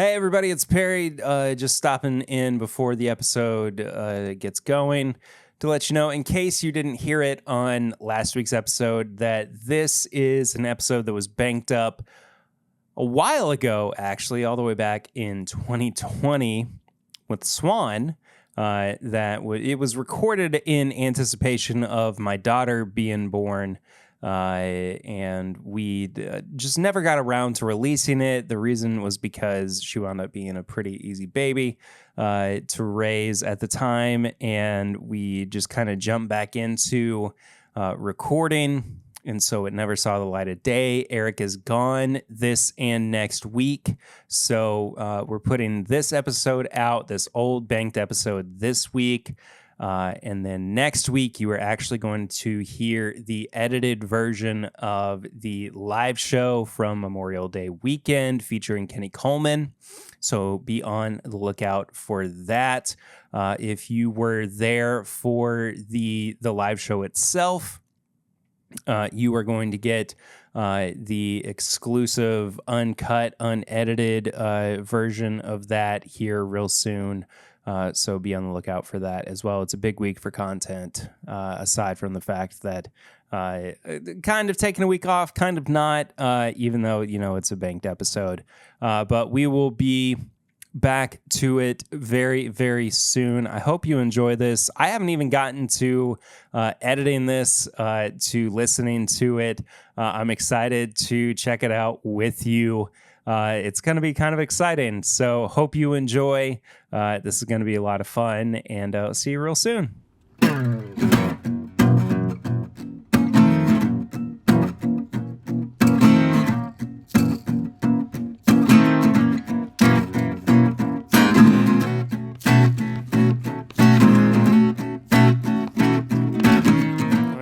Hey everybody, it's Perry. Just stopping in before the episode gets going to let you know, in case you didn't hear it on last week's episode, that this is an episode that was banked up a while ago, actually, all the way back in 2020 with Swan. It was recorded in anticipation of my daughter being born. And we just never got around to releasing it. The reason was because she wound up being a pretty easy baby to raise at the time, and we just kind of jumped back into recording, and so it never saw the light of day. Eric is gone this and next week, so we're putting this episode out, this old banked episode, this week. And then next week, you are actually going to hear the edited version of the live show from Memorial Day weekend featuring Kenny Coleman. So be on the lookout for that. If you were there for the live show itself, you are going to get the exclusive, uncut, unedited version of that here real soon. So be on the lookout for that as well. It's a big week for content, aside from the fact that kind of taking a week off, kind of not, even though, it's a banked episode. But we will be back to it very, very soon. I hope you enjoy this. I haven't even gotten to editing this, to listening to it. I'm excited to check it out with you. It's going to be kind of exciting, so hope you enjoy. This is going to be a lot of fun, and I'll see you real soon. I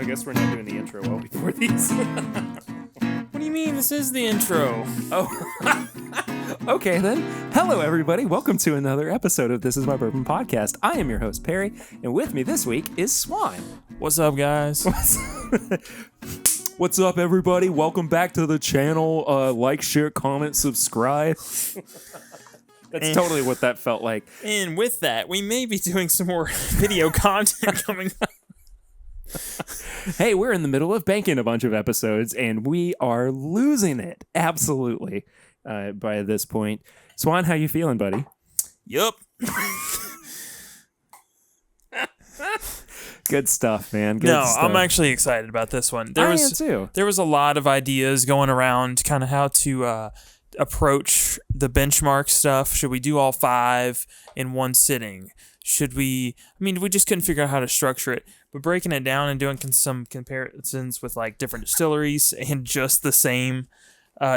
guess we're not doing the intro well before these. What do you mean? This is the intro. Oh, okay then. Hello, everybody. Welcome to another episode of This Is My Bourbon Podcast. I am your host, Perry, and with me this week is Swan. What's up, guys? What's up, everybody? Welcome back to the channel. Like, share, comment, subscribe. That's totally what that felt like. And with that, we may be doing some more video content coming up. Hey, we're in the middle of banking a bunch of episodes, and we are losing it. Absolutely. By this point. Swan, how you feeling, buddy? Yup. Good stuff, man. Good stuff. I'm actually excited about this one. I am too. There was a lot of ideas going around kind of how to approach the benchmark stuff. Should we do all 5 in one sitting? We just couldn't figure out how to structure it. But breaking it down and doing some comparisons with like different distilleries and just the same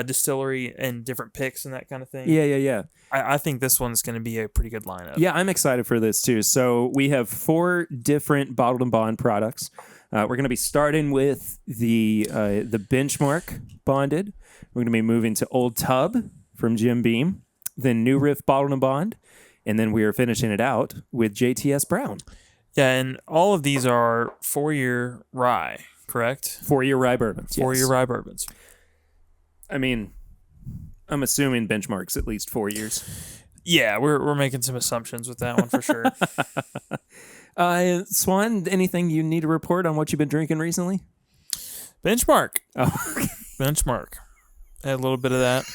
distillery and different picks and that kind of thing. Yeah. I think this one's going to be a pretty good lineup. Yeah, I'm excited for this too. So we have 4 different bottled and bond products. We're going to be starting with the Benchmark Bonded. We're going to be moving to Old Tub from Jim Beam, then New Riff Bottled and Bond, and then we are finishing it out with JTS Brown. Yeah, and all of these are 4-year rye, correct? 4-year rye bourbons. 4-year rye bourbons. I mean, I'm assuming Benchmark's at least 4 years. Yeah, we're making some assumptions with that one for sure. Swan, anything you need to report on what you've been drinking recently? Benchmark. Oh, okay. Benchmark. I had a little bit of that.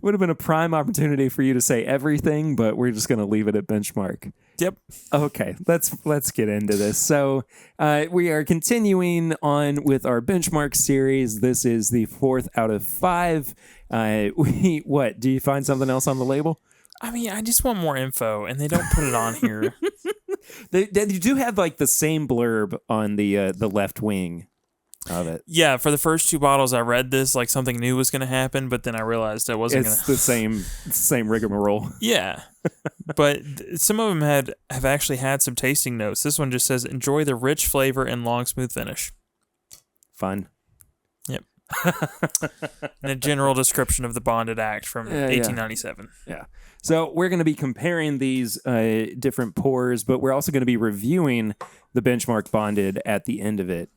Would have been a prime opportunity for you to say everything, but we're just going to leave it at Benchmark. Yep. Okay, let's get into this. So we are continuing on with our Benchmark series. This is the 4th out of 5. What? Do you find something else on the label? I mean, I just want more info, and they don't put it on here. They do have like the same blurb on the left wing of it. Yeah, for the first 2 bottles, I read this like something new was going to happen, but then I realized it wasn't going to. It's the same rigmarole. Yeah, but some of them have actually had some tasting notes. This one just says, enjoy the rich flavor and long, smooth finish. Fun. Yep. And a general description of the Bonded Act from 1897. Yeah. So we're going to be comparing these different pours, but we're also going to be reviewing the Benchmark Bonded at the end of it.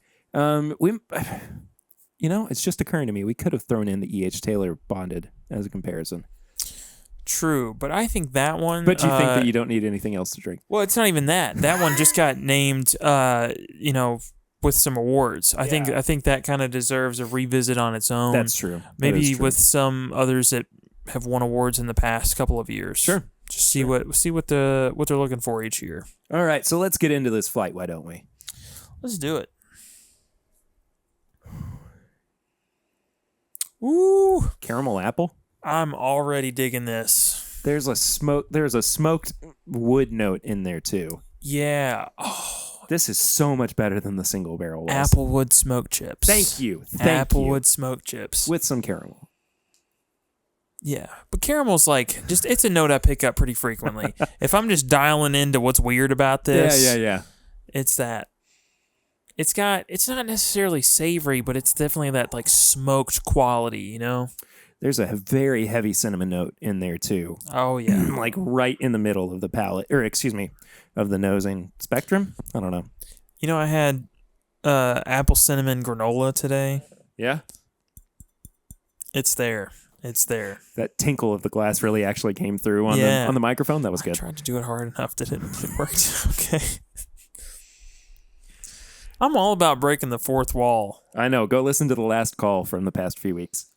it's just occurring to me. We could have thrown in the E.H. Taylor Bonded as a comparison. True, but I think that one... But you think that you don't need anything else to drink? Well, it's not even that. That one just got named, with some awards. I think that kind of deserves a revisit on its own. That's true. Maybe with some others that have won awards in the past couple of years. Sure. Just see what they're looking for each year. All right, so let's get into this flight, why don't we? Let's do it. Ooh, caramel apple. I'm already digging this. There's a smoked wood note in there too. Yeah. Oh, this is so much better than the single barrel was. Applewood smoked chips. Thank you. Applewood smoked chips with some caramel. Yeah, but caramel's it's a note I pick up pretty frequently. If I'm just dialing into what's weird about this, yeah, it's that. It's not necessarily savory, but it's definitely that smoked quality, There's a very heavy cinnamon note in there too. Oh yeah, right in the middle of the palate, of the nosing spectrum. I don't know. I had apple cinnamon granola today. Yeah, it's there. It's there. That tinkle of the glass really actually came through on the microphone. That was good. I tried to do it hard enough that it worked. Okay. I'm all about breaking the fourth wall. I know. Go listen to the last call from the past few weeks.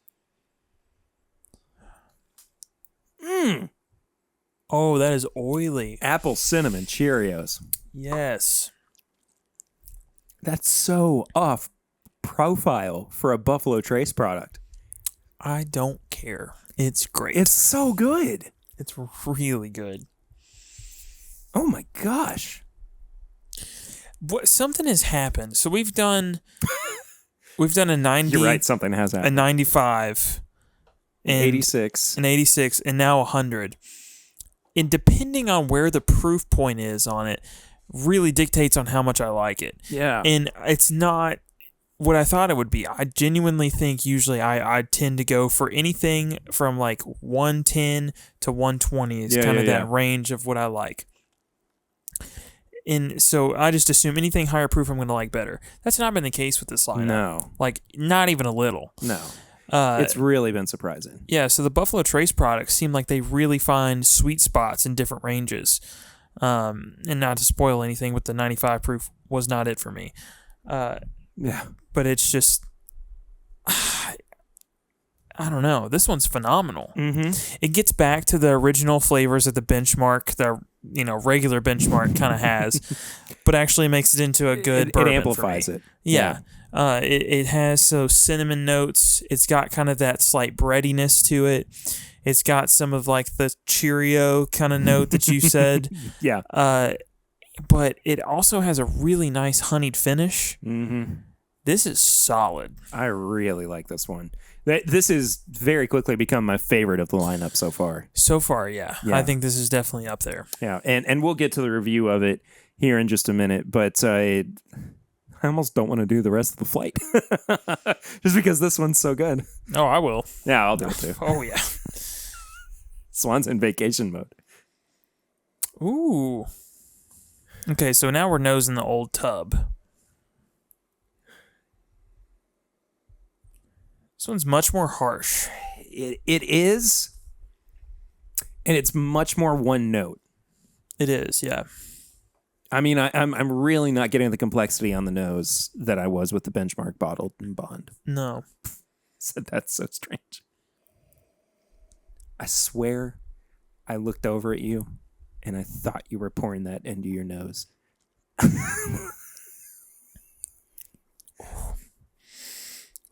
Oh, that is oily. Apple cinnamon Cheerios. Yes. That's so off profile for a Buffalo Trace product. I don't care. It's great. It's so good. It's really good. Oh my gosh. Something has happened. So we've done a 90. You're right, something has happened. A 95. An 86. An 86 and now 100. And depending on where the proof point is on it really dictates on how much I like it. Yeah. And it's not what I thought it would be. I genuinely think usually I tend to go for anything from 110 to 120 is that range of what I like. And so I just assume anything higher proof I'm going to like better. That's not been the case with this lineup. No. Not even a little. No. It's really been surprising. Yeah, so the Buffalo Trace products seem like they really find sweet spots in different ranges. And not to spoil anything, with the 95 proof was not it for me. Yeah. But it's just, I don't know. This one's phenomenal. Mm-hmm. It gets back to the original flavors that the Benchmark, the regular Benchmark kind of has, but actually makes it into a good bourbon. It amplifies it. Yeah. It has cinnamon notes. It's got kind of that slight breadiness to it. It's got some of the Cheerio kind of note that you said. Yeah. But it also has a really nice honeyed finish. Mm-hmm. This is solid. I really like this one. This has very quickly become my favorite of the lineup so far. So far, yeah. I think this is definitely up there. Yeah, and we'll get to the review of it here in just a minute, but I almost don't want to do the rest of the flight. Just because this one's so good. Oh, I will. Yeah, I'll do it too. Oh, yeah. Swan's in vacation mode. Ooh. Okay, so now we're nosing the old tub. This one's much more harsh. It is, and it's much more one note. It is, yeah. I mean, I'm really not getting the complexity on the nose that I was with the Benchmark Bottled and Bond. No. So that's so strange. I swear I looked over at you and I thought you were pouring that into your nose.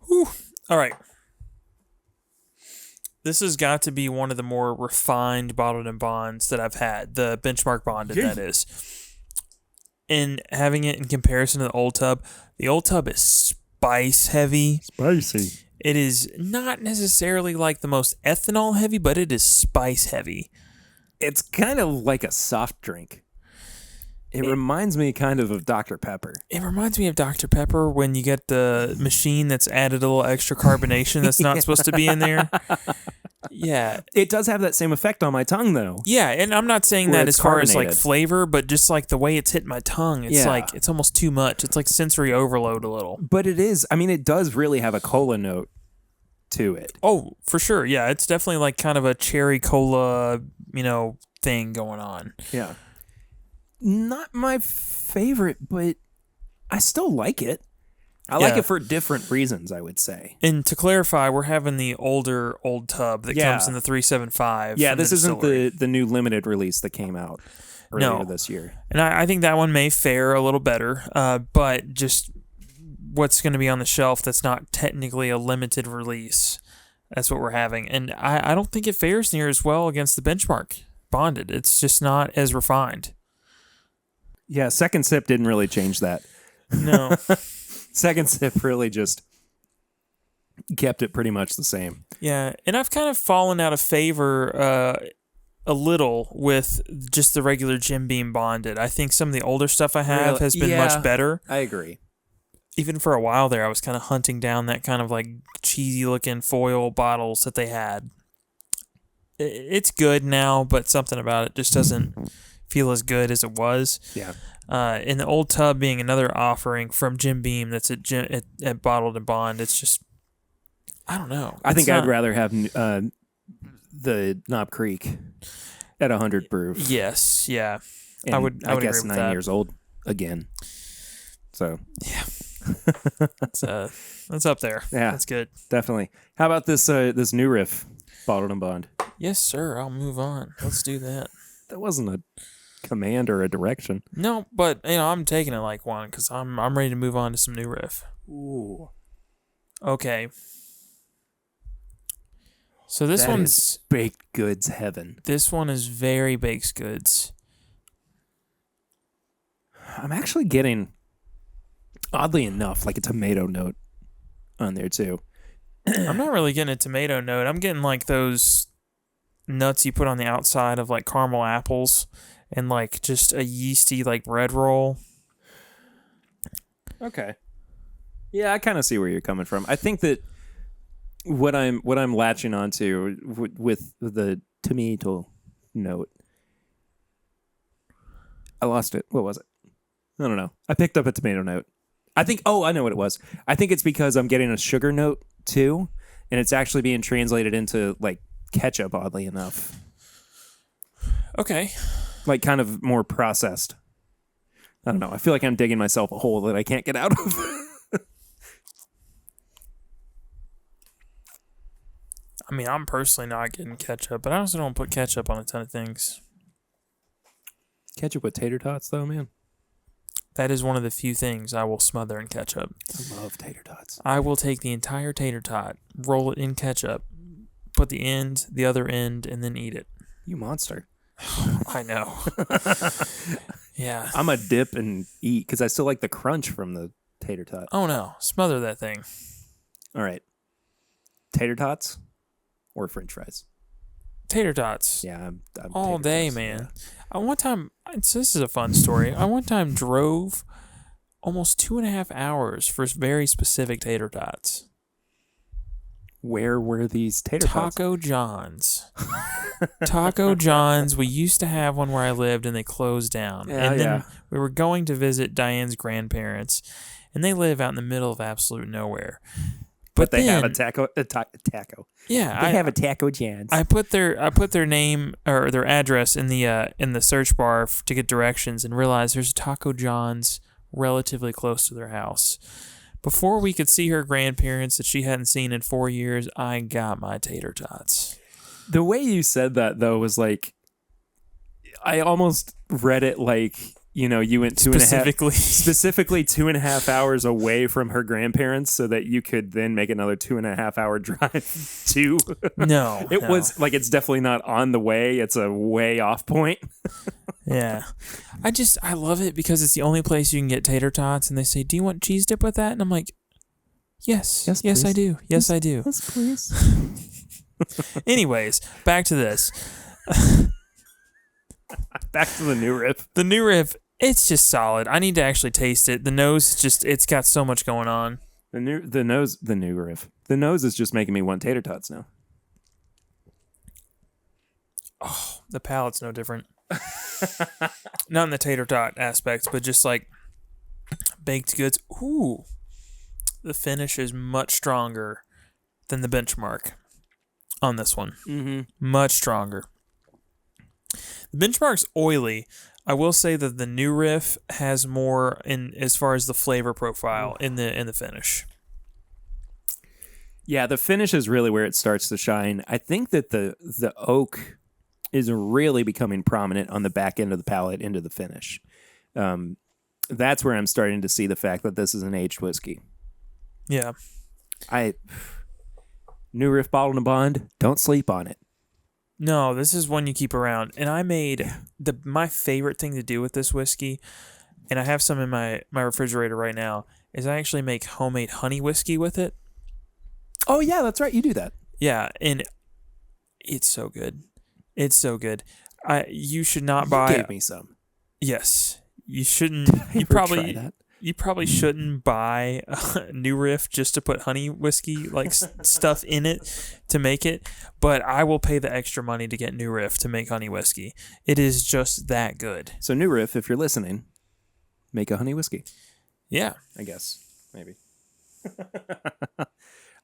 Whew. All right. This has got to be one of the more refined bottled and bonds that I've had. The Benchmark Bonded, that is. And having it in comparison to the old tub is spice heavy. Spicy. It is not necessarily the most ethanol heavy, but it is spice heavy. It's kind of like a soft drink. It reminds me kind of Dr. Pepper. It reminds me of Dr. Pepper when you get the machine that's added a little extra carbonation that's not supposed to be in there. Yeah. It does have that same effect on my tongue, though. Yeah, and I'm not saying Where that it's as far as like carbonated. flavor, but just like the way it's hitting my tongue, it's Yeah. like it's almost too much. It's like sensory overload a little. But it is. I mean, it does really have a cola note to it. Oh, for sure. Yeah, it's definitely like kind of a cherry cola, thing going on. Yeah. Not my favorite, but I still like it. I like it for different reasons, I would say. And to clarify, we're having the old tub that comes in the 375. Yeah, from this the isn't distillery. the new limited release that came out earlier this year. And I think that one may fare a little better, but just what's going to be on the shelf that's not technically a limited release. That's what we're having. And I don't think it fares near as well against the Benchmark Bonded. It's just not as refined. Yeah, second sip didn't really change that. No. Second sip really just kept it pretty much the same. Yeah, and I've kind of fallen out of favor a little with just the regular Jim Beam Bonded. I think some of the older stuff I have has been much better. I agree. Even for a while there, I was kind of hunting down that kind of like cheesy looking foil bottles that they had. It's good now, but something about it just doesn't feel as good as it was. Yeah. And the old tub being another offering from Jim Beam that's at Bottled and Bond, it's just, I don't know. I think I'd rather have the Knob Creek at 100 proof. Yes, yeah. And I would guess agree with 9 that. years old again. So yeah, that's up there. Yeah, that's good. Definitely. How about this new riff, Bottled and Bond? Yes, sir. I'll move on. Let's do that. That wasn't a command or a direction. No, but I'm taking it like one because I'm ready to move on to some new riff. Ooh. Okay. So this one's is baked goods heaven. This one is very baked goods. I'm actually getting, oddly enough, like a tomato note on there too. I'm not really getting a tomato note. I'm getting like those nuts you put on the outside of like caramel apples and like just a yeasty like bread roll. Okay. Yeah, I kind of see where you're coming from. I think that what I'm latching onto with the tomato note. I lost it. What was it? I don't know. I picked up a tomato note. I know what it was. I think it's because I'm getting a sugar note too, and it's actually being translated into like ketchup, oddly enough. Okay. Like kind of more processed. I don't know. I feel like I'm digging myself a hole that I can't get out of. I mean, I'm personally not getting ketchup, but I also don't put ketchup on a ton of things. Ketchup with tater tots, though, man. That is one of the few things I will smother in ketchup. I love tater tots. I will take the entire tater tot, roll it in ketchup, put the other end, and then eat it. You monster. I know. Yeah. I'm a dip and eat because I still like the crunch from the tater tot. Oh, no. Smother that thing. All right. Tater tots or french fries? Tater tots. Yeah. I'm all tater day, tots, man. Yeah. I one time, this is a fun story. I one time drove almost 2.5 hours for very specific tater tots. Where were these tater tots? Taco John's. Taco John's. We used to have one where I lived, and they closed down. Yeah, and then we were going to visit Diane's grandparents, and they live out in the middle of absolute nowhere. But they have a taco. Yeah, they have a Taco John's. I put their name or their address in the search bar to get directions, and realized there's a Taco John's relatively close to their house. Before we could see her grandparents that she hadn't seen in 4 years, I got my tater tots. The way you said that, though, was like, I almost read it like, you went specifically 2.5 hours away from her grandparents so that you could then make another 2.5 hour drive to. No. It was like, it's definitely not on the way. It's a way off point. Yeah. I love it because it's the only place you can get tater tots, and they say, "Do you want cheese dip with that?" And I'm like, Yes, I do. Yes, I do. Yes, please. Anyways, back to this. Back to the new riff. The new riff, it's just solid. I need to actually taste it. The nose, it's got so much going on. The new riff. The nose is just making me want tater tots now. Oh, the palate's no different. Not in the tater tot aspect, but just like baked goods. Ooh, the finish is much stronger than the Benchmark on this one. Mm-hmm. Much stronger. The Benchmark's oily. I will say that the New Riff has more in as far as the flavor profile in the finish. Yeah, the finish is really where it starts to shine. I think that the oak is really becoming prominent on the back end of the palate into the finish. That's where I'm starting to see the fact that this is an aged whiskey. Yeah. New Riff Bottled and Bond, don't sleep on it. No, this is one you keep around. And I made my favorite thing to do with this whiskey, and I have some in my refrigerator right now, is I actually make homemade honey whiskey with it. Oh, yeah, that's right. You do that. Yeah, and it's so good. It's so good. You should not buy. You gave me some. You shouldn't. You probably shouldn't buy a New Riff just to put honey whiskey like stuff in it to make it. But I will pay the extra money to get New Riff to make honey whiskey. It is just that good. So New Riff, if you're listening, make a honey whiskey. Yeah, I guess maybe.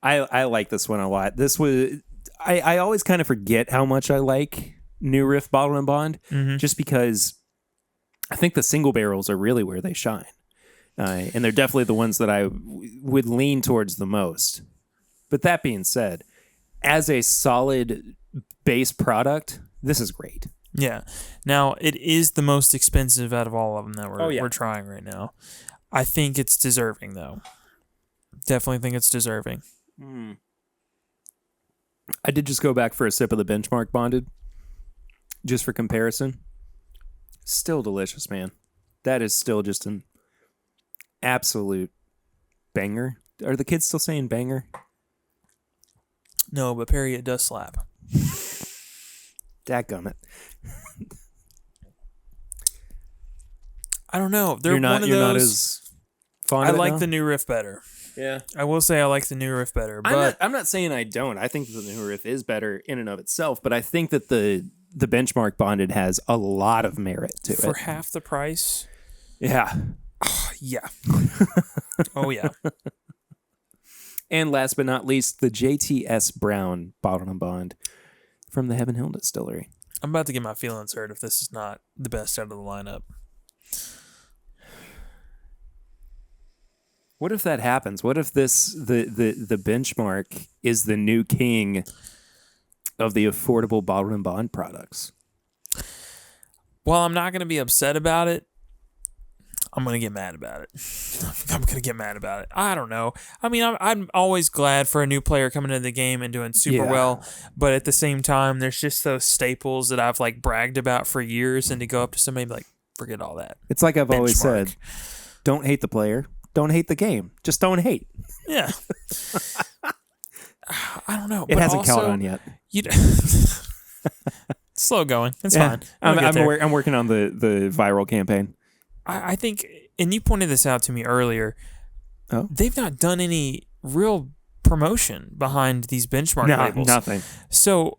I like this one a lot. This was I always kind of forget how much I like New Riff Bottled and Bond, just because I think the single barrels are really where they shine. And they're definitely the ones that I would lean towards the most. But that being said, as a solid base product, this is great. Yeah. Now, it is the most expensive out of all of them that we're trying right now. I think it's deserving, though. Definitely think it's deserving. I did just go back for a sip of the Benchmark Bonded, just for comparison. Still delicious, man. That is still just an absolute banger. Are the kids still saying banger? No, but Perry, it does slap. Dadgummit. I don't know. You're not as fond of it I like now? the New Riff better. Yeah. I will say I like the New Riff better. But I'm not saying I don't. I think the New Riff is better in and of itself, but I think that the Benchmark Bonded has a lot of merit to it. For half the price? Yeah. Yeah. Oh, yeah. And last but not least, the JTS Brown Bottled and Bond from the Heaven Hill Distillery. I'm about to get my feelings hurt if this is not the best out of the lineup. What if that happens? What if the Benchmark is the new king of the affordable Bottled and Bond products? Well, I'm not going to be upset about it. I'm going to get mad about it. I'm going to get mad about it. I don't know. I mean, I'm always glad for a new player coming into the game and doing super well. But at the same time, there's just those staples that I've like bragged about for years. And to go up to somebody and be like, forget all that. It's like I've always Benchmark. said, don't hate the player. Don't hate the game. Just don't hate. Yeah. I don't know. It but hasn't also, caught on yet. Slow going. It's fine. I'm working on the viral campaign. I think, and you pointed this out to me earlier, they've not done any real promotion behind these Benchmark labels. Nothing. So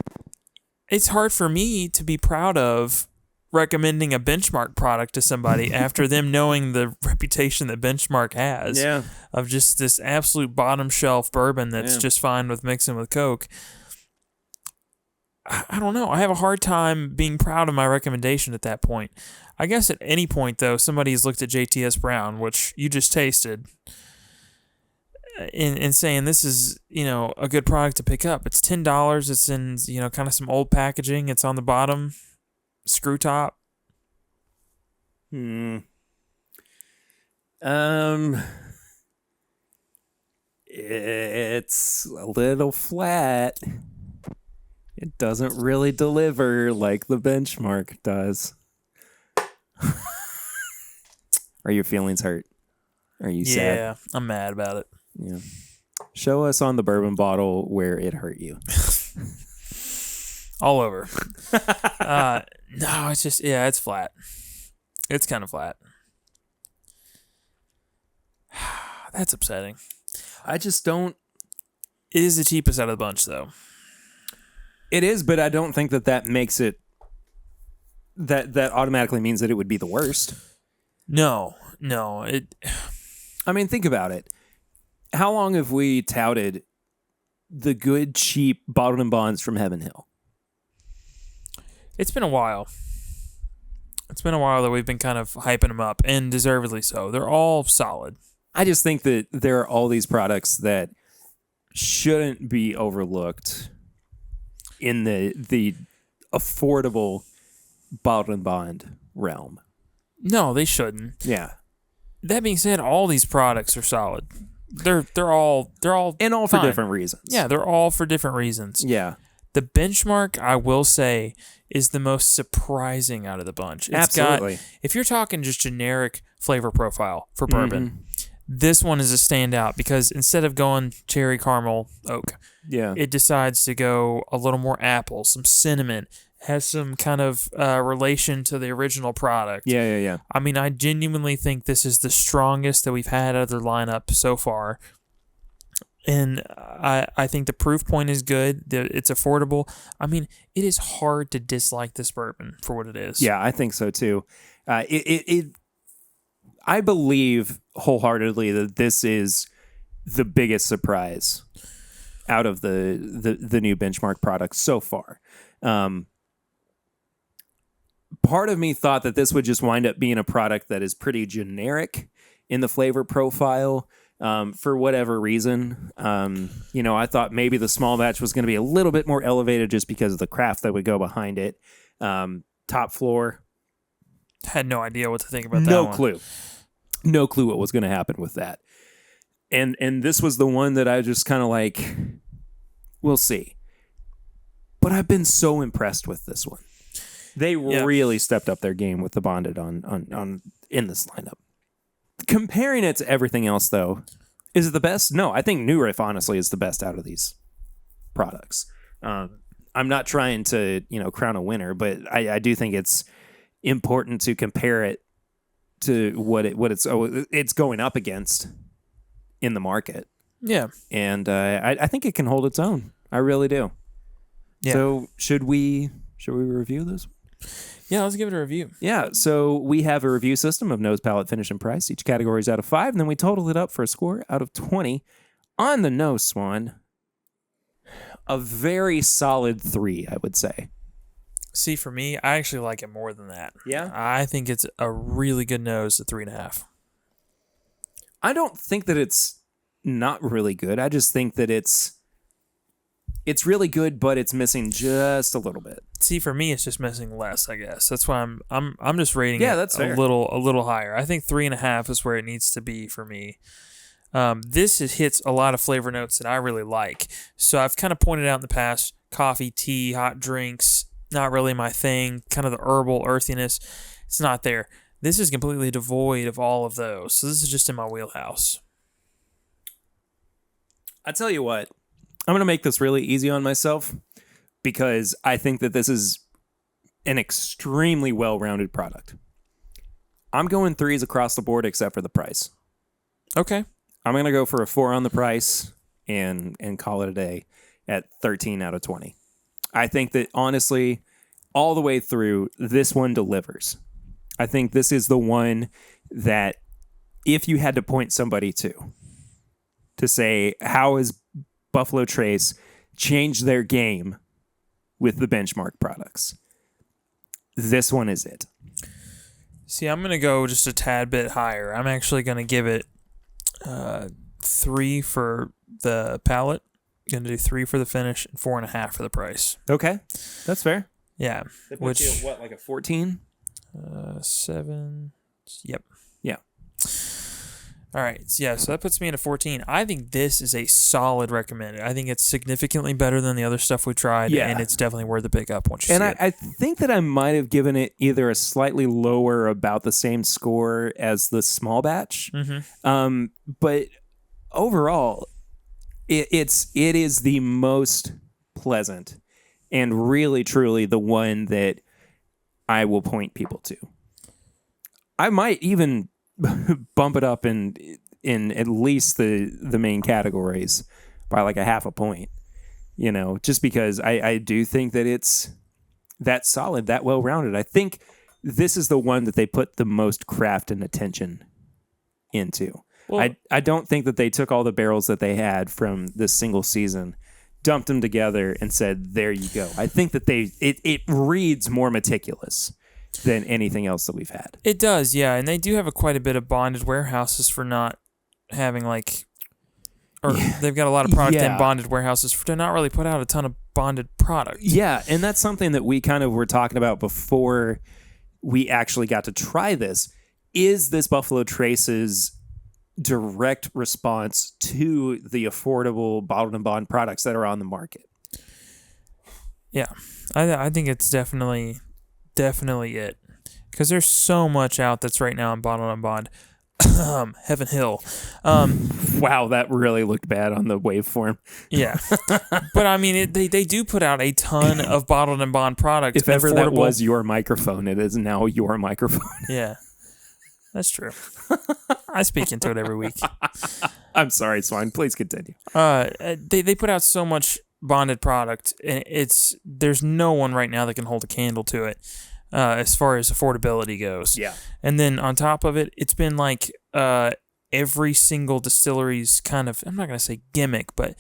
it's hard for me to be proud of recommending a Benchmark product to somebody after them knowing the reputation that Benchmark has of just this absolute bottom shelf bourbon that's just fine with mixing with Coke. I don't know. I have a hard time being proud of my recommendation at that point. I guess at any point, though, somebody's looked at JTS Brown, which you just tasted, and saying this is, a good product to pick up. It's $10. It's in, kind of some old packaging. It's on the bottom, screw top. It's a little flat. It doesn't really deliver like the Benchmark does. Are your feelings hurt? Are you sad? Yeah, I'm mad about it. Yeah. Show us on the bourbon bottle where it hurt you. All over. No, it's just, it's flat. It's kind of flat. That's upsetting. I just don't. It is the cheapest out of the bunch, though. It is, but I don't think that makes it that automatically means that it would be the worst. No. I mean, think about it. How long have we touted the good, cheap bottled and bonds from Heaven Hill? It's been a while. It's been a while that we've been kind of hyping them up, and deservedly so. They're all solid. I just think that there are all these products that shouldn't be overlooked in the affordable bottled and bond realm. No, they shouldn't. Yeah. That being said, all these products are solid. They're all And all fine. for different reasons. Yeah, they're all for different reasons. Yeah. The Benchmark, I will say, is the most surprising out of the bunch. It's Absolutely. If you're talking just generic flavor profile for bourbon, this one is a standout because instead of going cherry, caramel, oak, it decides to go a little more apple, some cinnamon, has some kind of relation to the original product. Yeah. I mean, I genuinely think this is the strongest that we've had out of their lineup so far. And I think the proof point is good. It's affordable. I mean, it is hard to dislike this bourbon for what it is. Yeah, I think so too. I believe wholeheartedly that this is the biggest surprise out of the new Benchmark products so far. Part of me thought that this would just wind up being a product that is pretty generic in the flavor profile. For whatever reason, I thought maybe the small batch was going to be a little bit more elevated just because of the craft that would go behind it. Top floor. Had no idea what to think about that No one. clue. No clue what was going to happen with that. And this was the one that I just kind of like, we'll see. But I've been so impressed with this one. They really stepped up their game with the bonded on in this lineup. Comparing it to everything else, though, is it the best? No, I think New Riff, honestly, is the best out of these products. I'm not trying to, crown a winner, but I do think it's important to compare it to what it's going up against in the market. Yeah. And I think it can hold its own. I really do. Yeah. So should we review this? Yeah, let's give it a review. Yeah, so we have a review system of nose, palate, finish, and price. Each category is out of 5, and then we total it up for a score out of 20. On the nose, Swan, a very solid 3, I would say. See, for me, I actually like it more than that. Yeah? I think it's a really good nose at 3.5. I don't think that it's not really good. I just think that it's really good, but it's missing just a little bit. See, for me, it's just missing less, I guess. That's why I'm just rating it that's fair. a little higher. I think 3.5 is where it needs to be for me. This hits a lot of flavor notes that I really like. So I've kind of pointed out in the past, coffee, tea, hot drinks, not really my thing. Kind of the herbal earthiness, it's not there. This is completely devoid of all of those. So this is just in my wheelhouse. I tell you what, I'm going to make this really easy on myself because I think that this is an extremely well-rounded product. I'm going 3s across the board except for the price. Okay. I'm going to go for a 4 on the price and call it a day at 13 out of 20. I think that, honestly, all the way through, this one delivers. I think this is the one that if you had to point somebody to say, how has Buffalo Trace changed their game with the Benchmark products, this one is it. See, I'm going to go just a tad bit higher. I'm actually going to give it 3 for the palate. Going to do 3 for the finish and 4.5 for the price. Okay, that's fair. Yeah. That puts you at what, like a 14? 7. Yep. Yeah. All right. Yeah, so that puts me at a 14. I think this is a solid recommended. I think it's significantly better than the other stuff we tried, and it's definitely worth the pick up once you see it. And I think that I might have given it either a slightly lower, about the same score as the small batch. Mm-hmm. But overall, it is the most pleasant and really, truly the one that I will point people to. I might even bump it up in at least the main categories by like a half a point, just because I do think that it's that solid, that well-rounded. I think this is the one that they put the most craft and attention into. Well, I don't think that they took all the barrels that they had from this single season, dumped them together, and said, there you go. I think that it reads more meticulous than anything else that we've had. It does, yeah. And they do have quite a bit of bonded warehouses for not having they've got a lot of product in bonded warehouses to not really put out a ton of bonded product. Yeah, and that's something that we kind of were talking about before we actually got to try this. Is this Buffalo Trace's direct response to the affordable bottled and bond products that are on the market? Yeah, I think it's definitely it, because there's so much out that's right now in bottled and bond. Heaven Hill. Wow, that really looked bad on the waveform. Yeah, but I mean, they do put out a ton of bottled and bond products. If ever that was your microphone, it is now your microphone. Yeah, that's true. I speak into it every week. I'm sorry, Swan. Please continue. They put out so much bonded product, and there's no one right now that can hold a candle to it. As far as affordability goes. Yeah. And then on top of it, it's been like every single distillery's kind of, I'm not going to say gimmick, but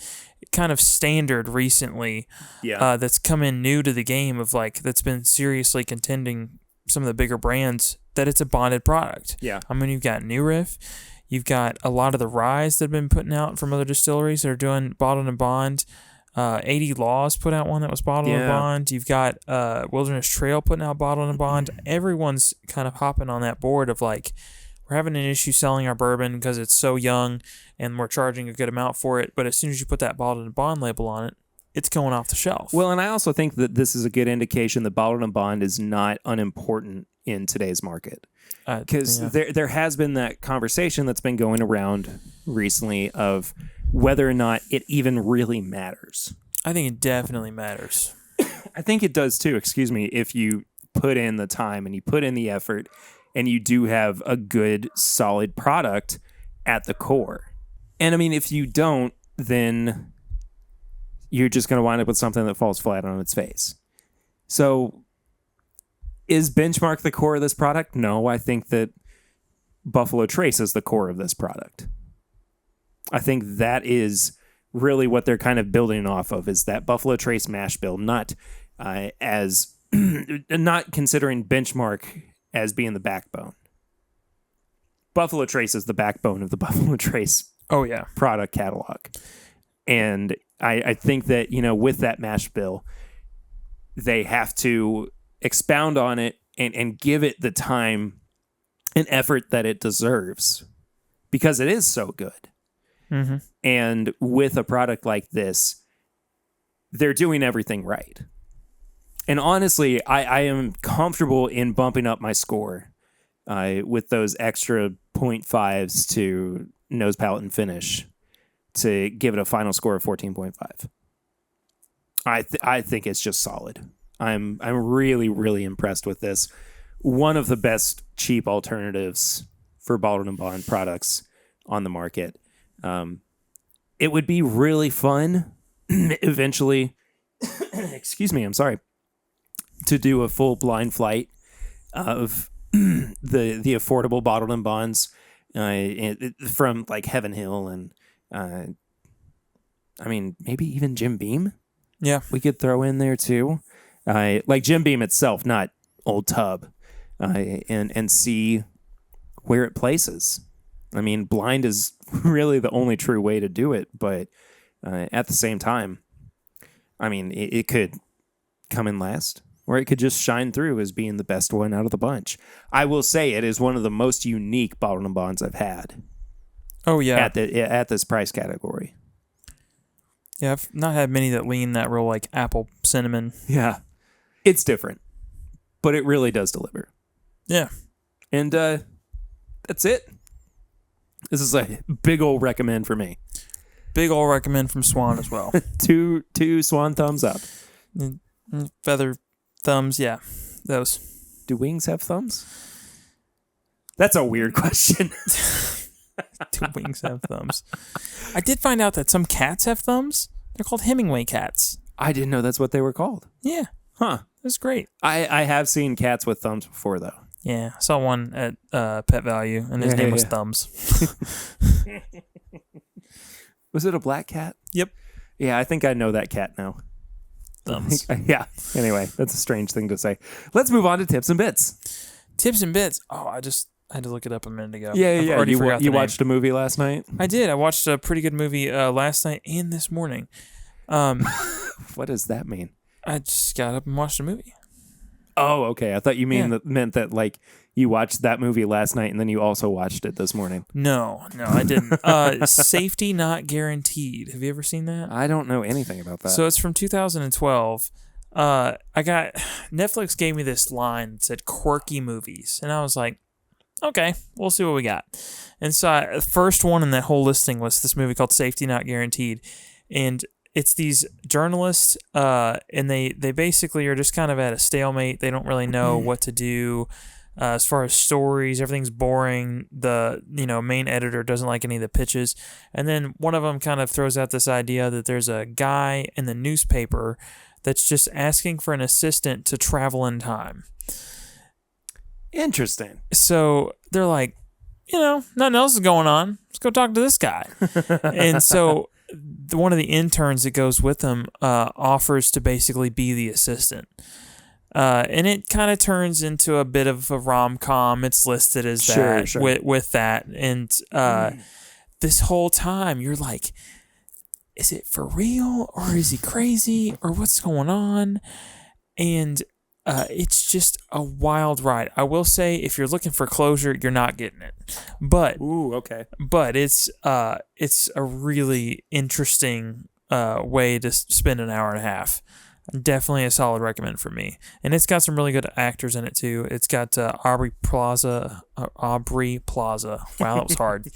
kind of standard recently that's come in new to the game of that's been seriously contending some of the bigger brands, that it's a bonded product. Yeah. I mean, you've got New Riff, you've got a lot of the ryes that have been putting out from other distilleries that are doing bottled and bond. 80 Laws put out one that was bottled and bond. You've got Wilderness Trail putting out bottled and bond. Everyone's kind of hopping on that board of we're having an issue selling our bourbon because it's so young and we're charging a good amount for it. But as soon as you put that bottled and bond label on it, it's going off the shelf. Well, and I also think that this is a good indication that bottled and bond is not unimportant in today's market. Because there has been that conversation that's been going around recently of whether or not it even really matters. I think it definitely matters. I think it does too, if you put in the time and you put in the effort and you do have a good, solid product at the core. And I mean, if you don't, then you're just going to wind up with something that falls flat on its face. So is Benchmark the core of this product? No, I think that Buffalo Trace is the core of this product. I think that is really what they're kind of building off of, is that Buffalo Trace mash bill, not not considering Benchmark as being the backbone. Buffalo Trace is the backbone of the Buffalo Trace product catalog. And I think that, with that mash bill, they have to expound on it and give it the time and effort that it deserves, because it is so good. Mm-hmm. And with a product like this, they're doing everything right. And honestly, I am comfortable in bumping up my score with those extra 0.5s to nose, palate, and finish to give it a final score of 14.5. I think it's just solid. I'm really, really impressed with this. One of the best cheap alternatives for bottled and bond products on the market. It would be really fun eventually, excuse me, I'm sorry, to do a full blind flight of the affordable bottled and bonds from Heaven Hill and maybe even Jim Beam. Yeah, we could throw in there too, Jim Beam itself, not Old Tub, and see where it places. I mean, blind is really the only true way to do it, but at the same time, I mean, it could come in last, or it could just shine through as being the best one out of the bunch. I will say it is one of the most unique bottled and bonds I've had. Oh yeah, at this price category. Yeah, I've not had many that lean that real apple cinnamon. Yeah, it's different, but it really does deliver. Yeah, and that's it. This is a big old recommend for me. Big old recommend from Swan as well. two Swan thumbs up. Feather thumbs, yeah. Those. Do wings have thumbs? That's a weird question. Do wings have thumbs? I did find out that some cats have thumbs. They're called Hemingway cats. I didn't know that's what they were called. Yeah. Huh. It's great. I have seen cats with thumbs before, though. Yeah, I saw one at Pet Value, and his name was Thumbs. Was it a black cat? Yep. Yeah, I think I know that cat now. Thumbs. Yeah. Anyway, that's a strange thing to say. Let's move on to tips and bits. Tips and bits. Oh, I had to look it up a minute ago. Yeah. You You watched a movie last night? I did. I watched a pretty good movie last night and this morning. What does that mean? I just got up and watched a movie. Oh, okay. I thought you meant that like you watched that movie last night and then you also watched it this morning. No, I didn't. Safety Not Guaranteed. Have you ever seen that? I don't know anything about that. So it's from 2012. Netflix gave me this line that said quirky movies, and I was like, okay, we'll see what we got. And so the first one in that whole listing was this movie called Safety Not Guaranteed, and it's these journalists, and they basically are just kind of at a stalemate. They don't really know what to do. As far as stories, everything's boring. The main editor doesn't like any of the pitches. And then one of them kind of throws out this idea that there's a guy in the newspaper that's just asking for an assistant to travel in time. Interesting. So they're like, nothing else is going on. Let's go talk to this guy. And so one of the interns that goes with them offers to basically be the assistant. And it kind of turns into a bit of a rom-com. It's listed as that. Sure. With that. And this whole time you're like, is it for real or is he crazy or what's going on? And it's just a wild ride. I will say, if you're looking for closure, you're not getting it. But okay. But it's a really interesting way to spend an hour and a half. Definitely a solid recommend for me. And it's got some really good actors in it too. It's got Aubrey Plaza. Wow, that was hard.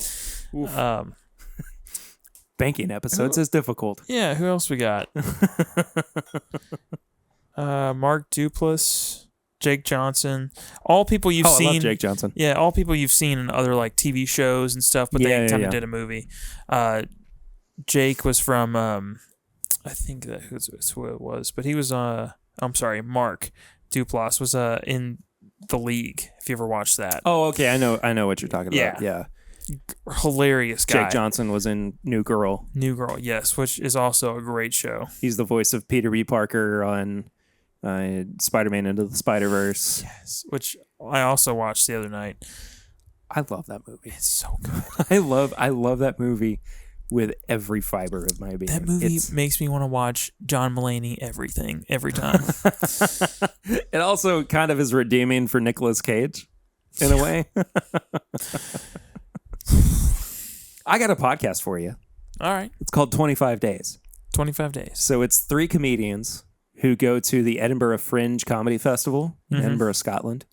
Banking episodes is difficult. Yeah, who else we got? Mark Duplass, Jake Johnson, all people you've seen. I love Jake Johnson. Yeah, all people you've seen in other like TV shows and stuff, but they kind of did a movie. Jake was from I think that's who it was, but he was Mark Duplass was in The League. If you ever watched that. Oh, okay, I know what you're talking about. Yeah. Hilarious guy. Jake Johnson was in New Girl. Yes, which is also a great show. He's the voice of Peter B. Parker on Spider-Man Into the Spider-Verse. Yes, which I also watched the other night. I love that movie. It's so good. I love that movie with every fiber of my being. That movie makes me want to watch John Mulaney every time. It also kind of is redeeming for Nicolas Cage in a way. I got a podcast for you. All right. It's called 25 Days. 25 Days. So it's 3 comedians who go to the Edinburgh Fringe Comedy Festival in Edinburgh, Scotland.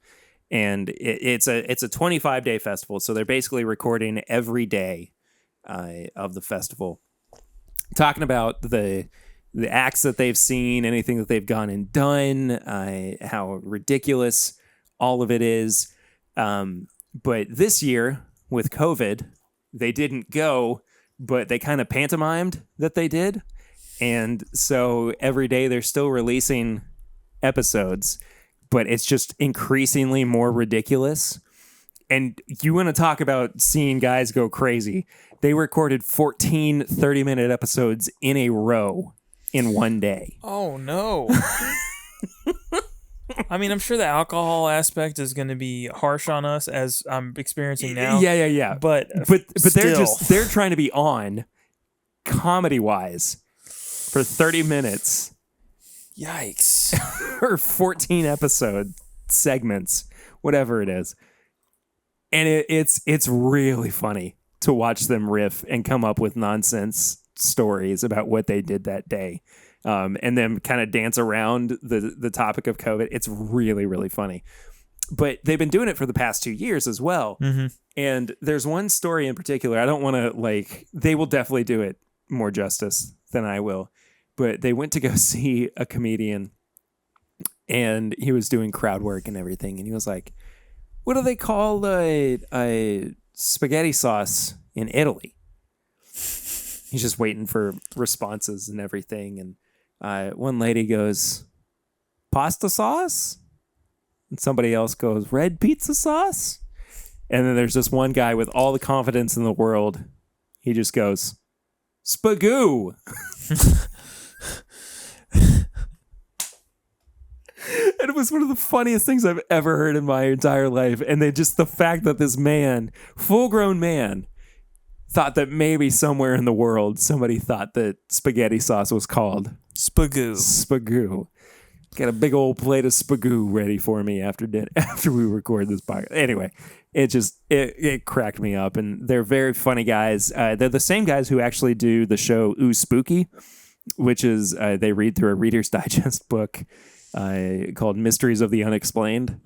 And it's a 25-day festival. So they're basically recording every day of the festival, talking about the acts that they've seen, anything that they've gone and done, how ridiculous all of it is. But this year with COVID, they didn't go, but they kind of pantomimed that they did. And so every day they're still releasing episodes, but it's just increasingly more ridiculous. And you want to talk about seeing guys go crazy. They recorded 14 30-minute episodes in a row in one day. Oh, no. I mean, I'm sure the alcohol aspect is going to be harsh on us as I'm experiencing now. Yeah. But they're trying to be on comedy-wise for 30 minutes. Yikes. Or 14 episode segments, whatever it is. And it's really funny to watch them riff and come up with nonsense stories about what they did that day. And then kind of dance around the topic of COVID. It's really, really funny. But they've been doing it for the past 2 years as well. Mm-hmm. And there's one story in particular. I don't want to they will definitely do it more justice than I will. But they went to go see a comedian and he was doing crowd work and everything. And he was like, what do they call a spaghetti sauce in Italy? He's just waiting for responses and everything. And one lady goes, pasta sauce? And somebody else goes, red pizza sauce? And then there's this one guy with all the confidence in the world. He just goes, spagoo. And it was one of the funniest things I've ever heard in my entire life. And then just the fact that this man, full-grown man, thought that maybe somewhere in the world somebody thought that spaghetti sauce was called Spagoo. Spagoo. Got a big old plate of spagoo ready for me after we record this podcast. Anyway, it cracked me up, and they're very funny guys. They're the same guys who actually do the show Ooh Spooky, which is they read through a Reader's Digest book called Mysteries of the Unexplained.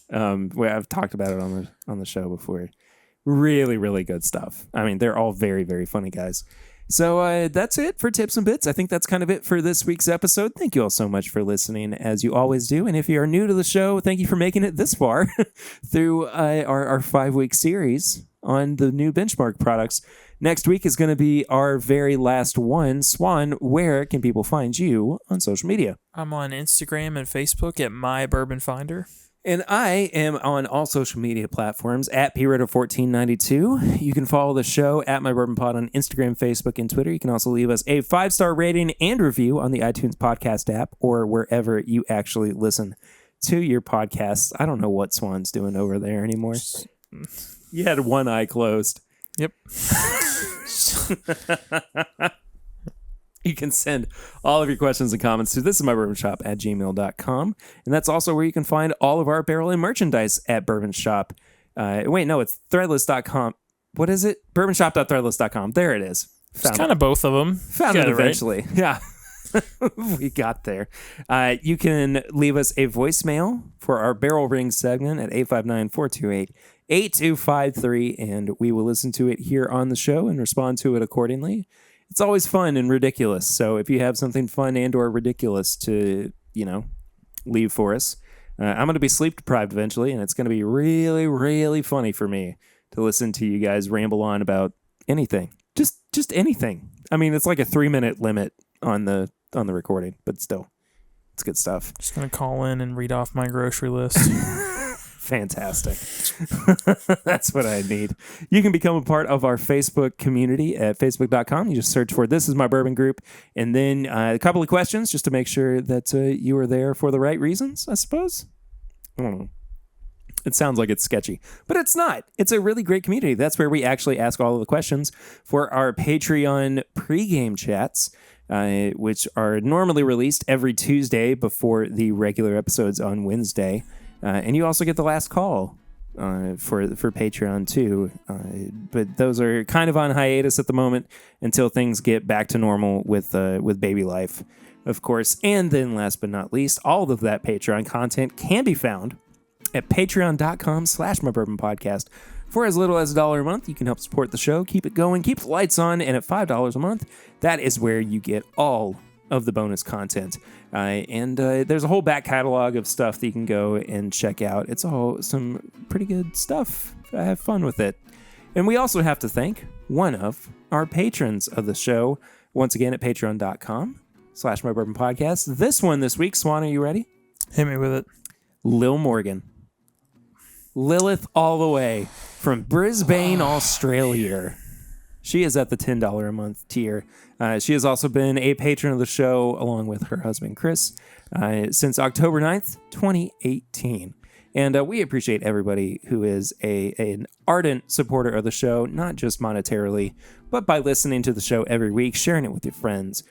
Where I've talked about it on the show before. Really, really good stuff. I mean, they're all very, very funny guys. So that's it for Tips and Bits. I think that's kind of it for this week's episode. Thank you all so much for listening, as you always do. And if you are new to the show, thank you for making it this far through our 5-week series on the new Benchmark products. Next week is going to be our very last one. Swan, where can people find you on social media? I'm on Instagram and Facebook at My Bourbon Finder. And I am on all social media platforms at PRitter1492. You can follow the show at My Bourbon Pod on Instagram, Facebook, and Twitter. You can also leave us a 5-star rating and review on the iTunes podcast app or wherever you actually listen to your podcasts. I don't know what Swan's doing over there anymore. You had one eye closed. Yep. You can send all of your questions and comments to thisismybourbonshop@gmail.com. And that's also where you can find all of our barrel and merchandise at Bourbon Shop. Wait, no, it's threadless.com. What is it? Bourbonshop.threadless.com. There it is. It's kind of both of them. Found it eventually. Right? Yeah. We got there. You can leave us a voicemail for our barrel ring segment at 859-428-8253, and we will listen to it here on the show and respond to it accordingly. It's always fun and ridiculous. So if you have something fun and or ridiculous to, leave for us, I'm going to be sleep deprived eventually, and it's going to be really, really funny for me to listen to you guys ramble on about anything. Just anything. I mean, it's like a 3-minute limit on the recording, but still, it's good stuff. Just going to call in and read off my grocery list. Fantastic. That's what I need. You can become a part of our Facebook community at facebook.com. You just search for This Is My Bourbon Group, and then a couple of questions just to make sure that you are there for the right reasons, I suppose. I don't know. It sounds like it's sketchy, but it's not. It's a really great community. That's where we actually ask all of the questions for our Patreon pregame chats, which are normally released every Tuesday before the regular episodes on Wednesday. And you also get the last call for Patreon too. But those are kind of on hiatus at the moment until things get back to normal with baby life, of course. And then last but not least, all of that Patreon content can be found at patreon.com/mybourbonpodcast. For as little as $1 a month, you can help support the show, keep it going, keep the lights on, and at $5 a month, that is where you get all of the bonus content. And there's a whole back catalog of stuff that you can go and check out. It's all some pretty good stuff. I have fun with it. And we also have to thank one of our patrons of the show, once again at patreon.com/mybourbonpodcast. This week, Swan, are you ready? Hit me with it. Lil Morgan. Lilith all the way from Brisbane, Australia. She is at the $10 a month tier. She has also been a patron of the show along with her husband, Chris, since October 9th, 2018. And we appreciate everybody who is an ardent supporter of the show, not just monetarily, but by listening to the show every week, sharing it with your friends,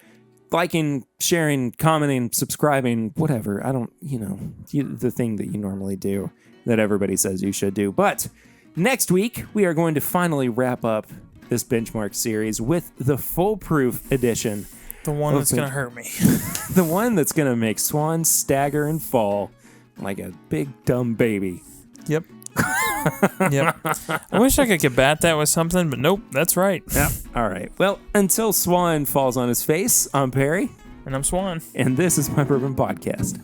liking, sharing, commenting, subscribing, whatever. I don't, the thing that you normally do that everybody says you should do. But next week, we are going to finally wrap up this Benchmark series with the foolproof edition. The one that's going to hurt me. The one that's going to make Swan stagger and fall like a big dumb baby. Yep. Yep. I wish I could combat that with something, but nope, that's right. Yep. All right. Well, until Swan falls on his face, I'm Perry. And I'm Swan. And this is My Bourbon Podcast.